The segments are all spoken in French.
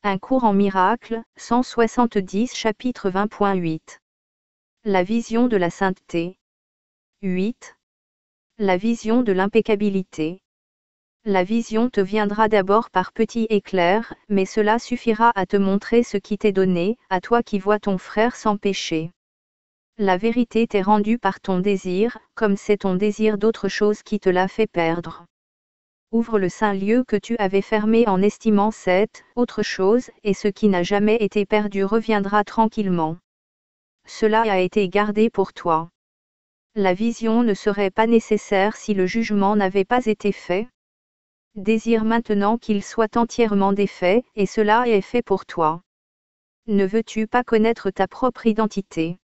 Un cours en miracles, 170 chapitre 20.8. La vision de la sainteté. 8. La vision de l'impeccabilité. La vision te viendra d'abord par petits éclairs, mais cela suffira à te montrer ce qui t'est donné, à toi qui vois ton frère sans péché. La vérité t'est rendue par ton désir, comme c'est ton désir d'autre chose qui te l'a fait perdre. Ouvre le saint lieu que tu avais fermé en estimant cette autre chose, et ce qui n'a jamais été perdu reviendra tranquillement. Cela a été gardé pour toi. La vision ne serait pas nécessaire si le jugement n'avait pas été fait. Désire maintenant qu'il soit entièrement défait, et cela est fait pour toi. Ne veux-tu pas connaître ta propre identité?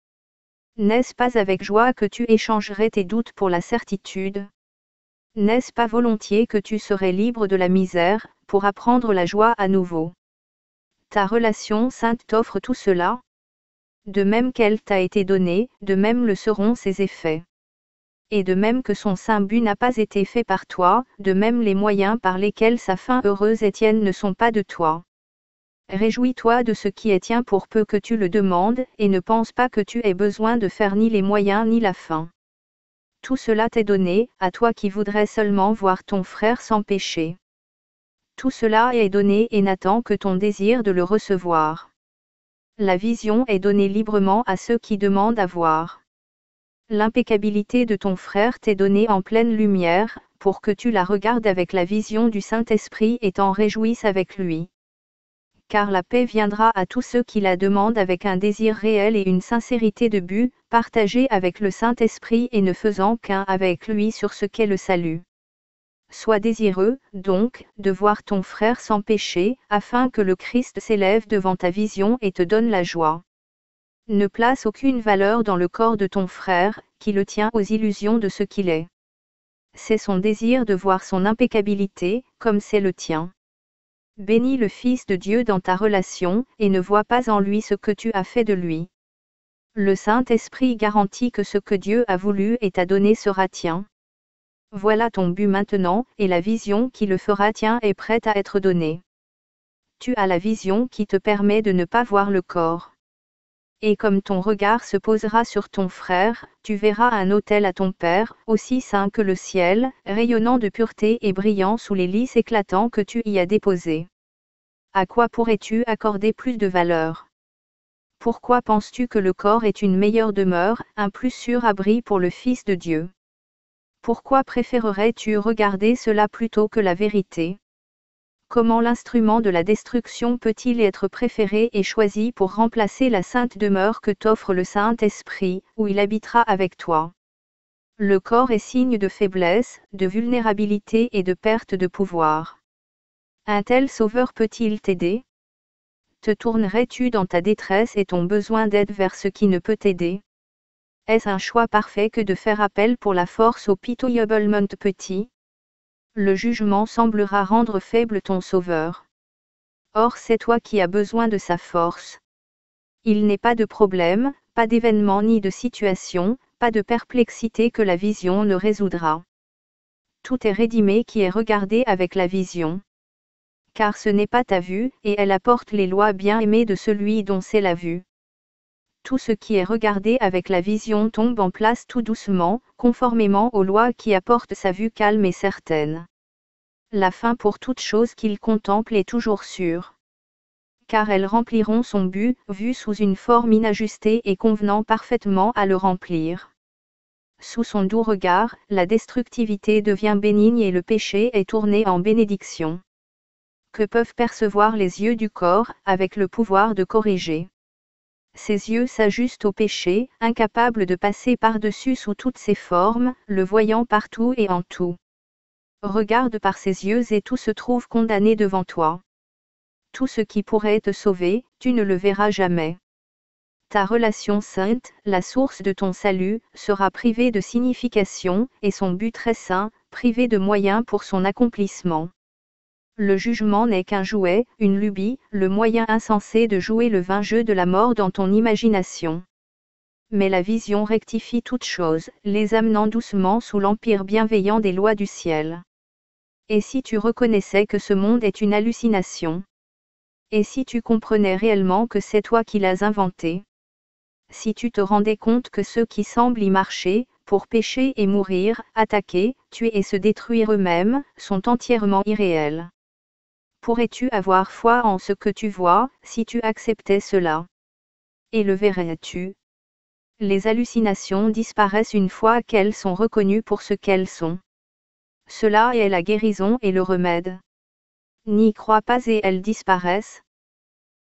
N'est-ce pas avec joie que tu échangerais tes doutes pour la certitude? N'est-ce pas volontiers que tu serais libre de la misère, pour apprendre la joie à nouveau? Ta relation sainte t'offre tout cela. De même qu'elle t'a été donnée, de même le seront ses effets. Et de même que son saint but n'a pas été fait par toi, de même les moyens par lesquels sa fin heureuse est tienne ne sont pas de toi. Réjouis-toi de ce qui est tien pour peu que tu le demandes, et ne pense pas que tu aies besoin de faire ni les moyens ni la fin. Tout cela t'est donné, à toi qui voudrais seulement voir ton frère sans péché. Tout cela est donné et n'attend que ton désir de le recevoir. La vision est donnée librement à ceux qui demandent à voir. L'impeccabilité de ton frère t'est donnée en pleine lumière, pour que tu la regardes avec la vision du Saint-Esprit et t'en réjouisses avec lui. Car la paix viendra à tous ceux qui la demandent avec un désir réel et une sincérité de but, partagés avec le Saint-Esprit et ne faisant qu'un avec lui sur ce qu'est le salut. Sois désireux, donc, de voir ton frère sans péché, afin que le Christ s'élève devant ta vision et te donne la joie. Ne place aucune valeur dans le corps de ton frère, qui le tient aux illusions de ce qu'il est. C'est son désir de voir son impeccabilité, comme c'est le tien. Bénis le Fils de Dieu dans ta relation, et ne vois pas en lui ce que tu as fait de lui. Le Saint-Esprit garantit que ce que Dieu a voulu et t'a donné sera tien. Voilà ton but maintenant, et la vision qui le fera tien est prête à être donnée. Tu as la vision qui te permet de ne pas voir le corps. Et comme ton regard se posera sur ton frère, tu verras un autel à ton Père, aussi saint que le ciel, rayonnant de pureté et brillant sous les lys éclatants que tu y as déposés. À quoi pourrais-tu accorder plus de valeur? Pourquoi penses-tu que le corps est une meilleure demeure, un plus sûr abri pour le Fils de Dieu? Pourquoi préférerais-tu regarder cela plutôt que la vérité? Comment l'instrument de la destruction peut-il être préféré et choisi pour remplacer la sainte demeure que t'offre le Saint-Esprit, où il habitera avec toi? Le corps est signe de faiblesse, de vulnérabilité et de perte de pouvoir. Un tel sauveur peut-il t'aider? Te tournerais-tu dans ta détresse et ton besoin d'aide vers ce qui ne peut t'aider? Est-ce un choix parfait que de faire appel pour la force au pitoyablement petit? Le jugement semblera rendre faible ton sauveur. Or c'est toi qui as besoin de sa force. Il n'est pas de problème, pas d'événement ni de situation, pas de perplexité que la vision ne résoudra. Tout est rédimé qui est regardé avec la vision. Car ce n'est pas ta vue, et elle apporte les lois bien-aimées de celui dont c'est la vue. Tout ce qui est regardé avec la vision tombe en place tout doucement, conformément aux lois qui apportent sa vue calme et certaine. La fin pour toute chose qu'il contemple est toujours sûre. Car elles rempliront son but, vu sous une forme inajustée et convenant parfaitement à le remplir. Sous son doux regard, la destructivité devient bénigne et le péché est tourné en bénédiction. Que peuvent percevoir les yeux du corps, avec le pouvoir de corriger? Ses yeux s'ajustent au péché, incapables de passer par-dessus sous toutes ses formes, le voyant partout et en tout. Regarde par ses yeux et tout se trouve condamné devant toi. Tout ce qui pourrait te sauver, tu ne le verras jamais. Ta relation sainte, la source de ton salut, sera privée de signification, et son but très saint, privé de moyens pour son accomplissement. Le jugement n'est qu'un jouet, une lubie, le moyen insensé de jouer le vain jeu de la mort dans ton imagination. Mais la vision rectifie toutes choses, les amenant doucement sous l'empire bienveillant des lois du ciel. Et si tu reconnaissais que ce monde est une hallucination? Et si tu comprenais réellement que c'est toi qui l'as inventé? Si tu te rendais compte que ceux qui semblent y marcher, pour pécher et mourir, attaquer, tuer et se détruire eux-mêmes, sont entièrement irréels. Pourrais-tu avoir foi en ce que tu vois, si tu acceptais cela? Et le verrais-tu? Les hallucinations disparaissent une fois qu'elles sont reconnues pour ce qu'elles sont. Cela est la guérison et le remède. N'y crois pas et elles disparaissent.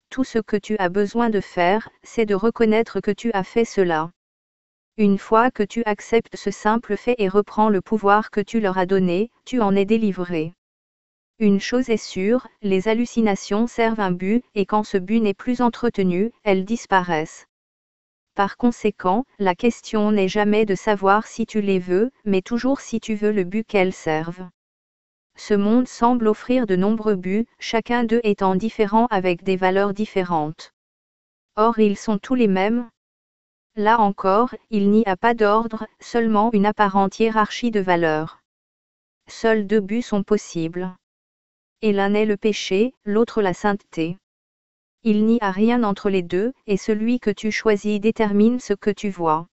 Tout ce que tu as besoin de faire, c'est de reconnaître que tu as fait cela. Une fois que tu acceptes ce simple fait et reprends le pouvoir que tu leur as donné, tu en es délivré. Une chose est sûre, les hallucinations servent un but, et quand ce but n'est plus entretenu, elles disparaissent. Par conséquent, la question n'est jamais de savoir si tu les veux, mais toujours si tu veux le but qu'elles servent. Ce monde semble offrir de nombreux buts, chacun d'eux étant différent avec des valeurs différentes. Or ils sont tous les mêmes. Là encore, il n'y a pas d'ordre, seulement une apparente hiérarchie de valeurs. Seuls deux buts sont possibles. Et l'un est le péché, l'autre la sainteté. Il n'y a rien entre les deux, et celui que tu choisis détermine ce que tu vois.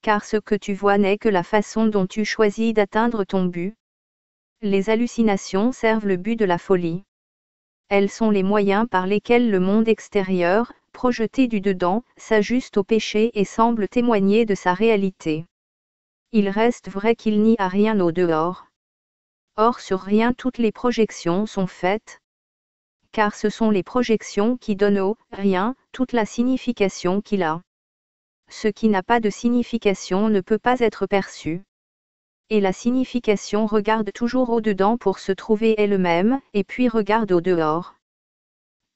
Car ce que tu vois n'est que la façon dont tu choisis d'atteindre ton but. Les hallucinations servent le but de la folie. Elles sont les moyens par lesquels le monde extérieur, projeté du dedans, s'ajuste au péché et semble témoigner de sa réalité. Il reste vrai qu'il n'y a rien au dehors. Or sur rien toutes les projections sont faites. Car ce sont les projections qui donnent au rien toute la signification qu'il a. Ce qui n'a pas de signification ne peut pas être perçu. Et la signification regarde toujours au-dedans pour se trouver elle-même, et puis regarde au-dehors.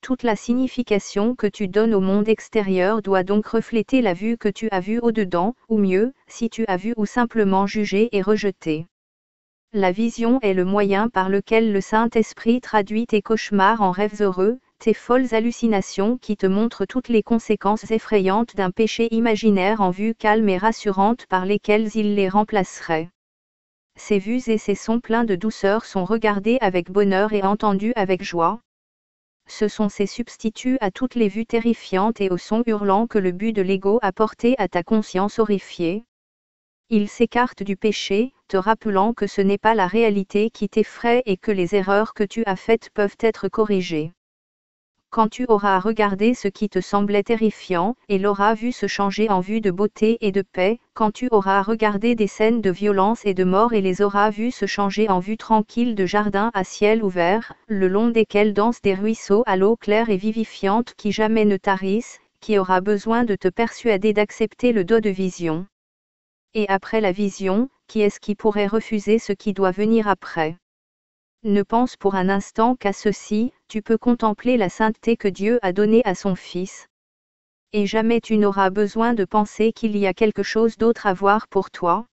Toute la signification que tu donnes au monde extérieur doit donc refléter la vue que tu as vue au-dedans, ou mieux, si tu as vu ou simplement jugé et rejeté. La vision est le moyen par lequel le Saint-Esprit traduit tes cauchemars en rêves heureux, tes folles hallucinations qui te montrent toutes les conséquences effrayantes d'un péché imaginaire en vue calme et rassurante par lesquelles il les remplacerait. Ces vues et ces sons pleins de douceur sont regardés avec bonheur et entendus avec joie. Ce sont ces substituts à toutes les vues terrifiantes et aux sons hurlants que le but de l'ego a portés à ta conscience horrifiée. Il s'écarte du péché, te rappelant que ce n'est pas la réalité qui t'effraie et que les erreurs que tu as faites peuvent être corrigées. Quand tu auras regardé ce qui te semblait terrifiant, et l'auras vu se changer en vue de beauté et de paix, quand tu auras regardé des scènes de violence et de mort et les auras vues se changer en vue tranquille de jardins à ciel ouvert, le long desquels dansent des ruisseaux à l'eau claire et vivifiante qui jamais ne tarissent, qui aura besoin de te persuader d'accepter le dos de vision. Et après la vision, qui est-ce qui pourrait refuser ce qui doit venir après? Ne pense pour un instant qu'à ceci, tu peux contempler la sainteté que Dieu a donnée à son Fils. Et jamais tu n'auras besoin de penser qu'il y a quelque chose d'autre à voir pour toi.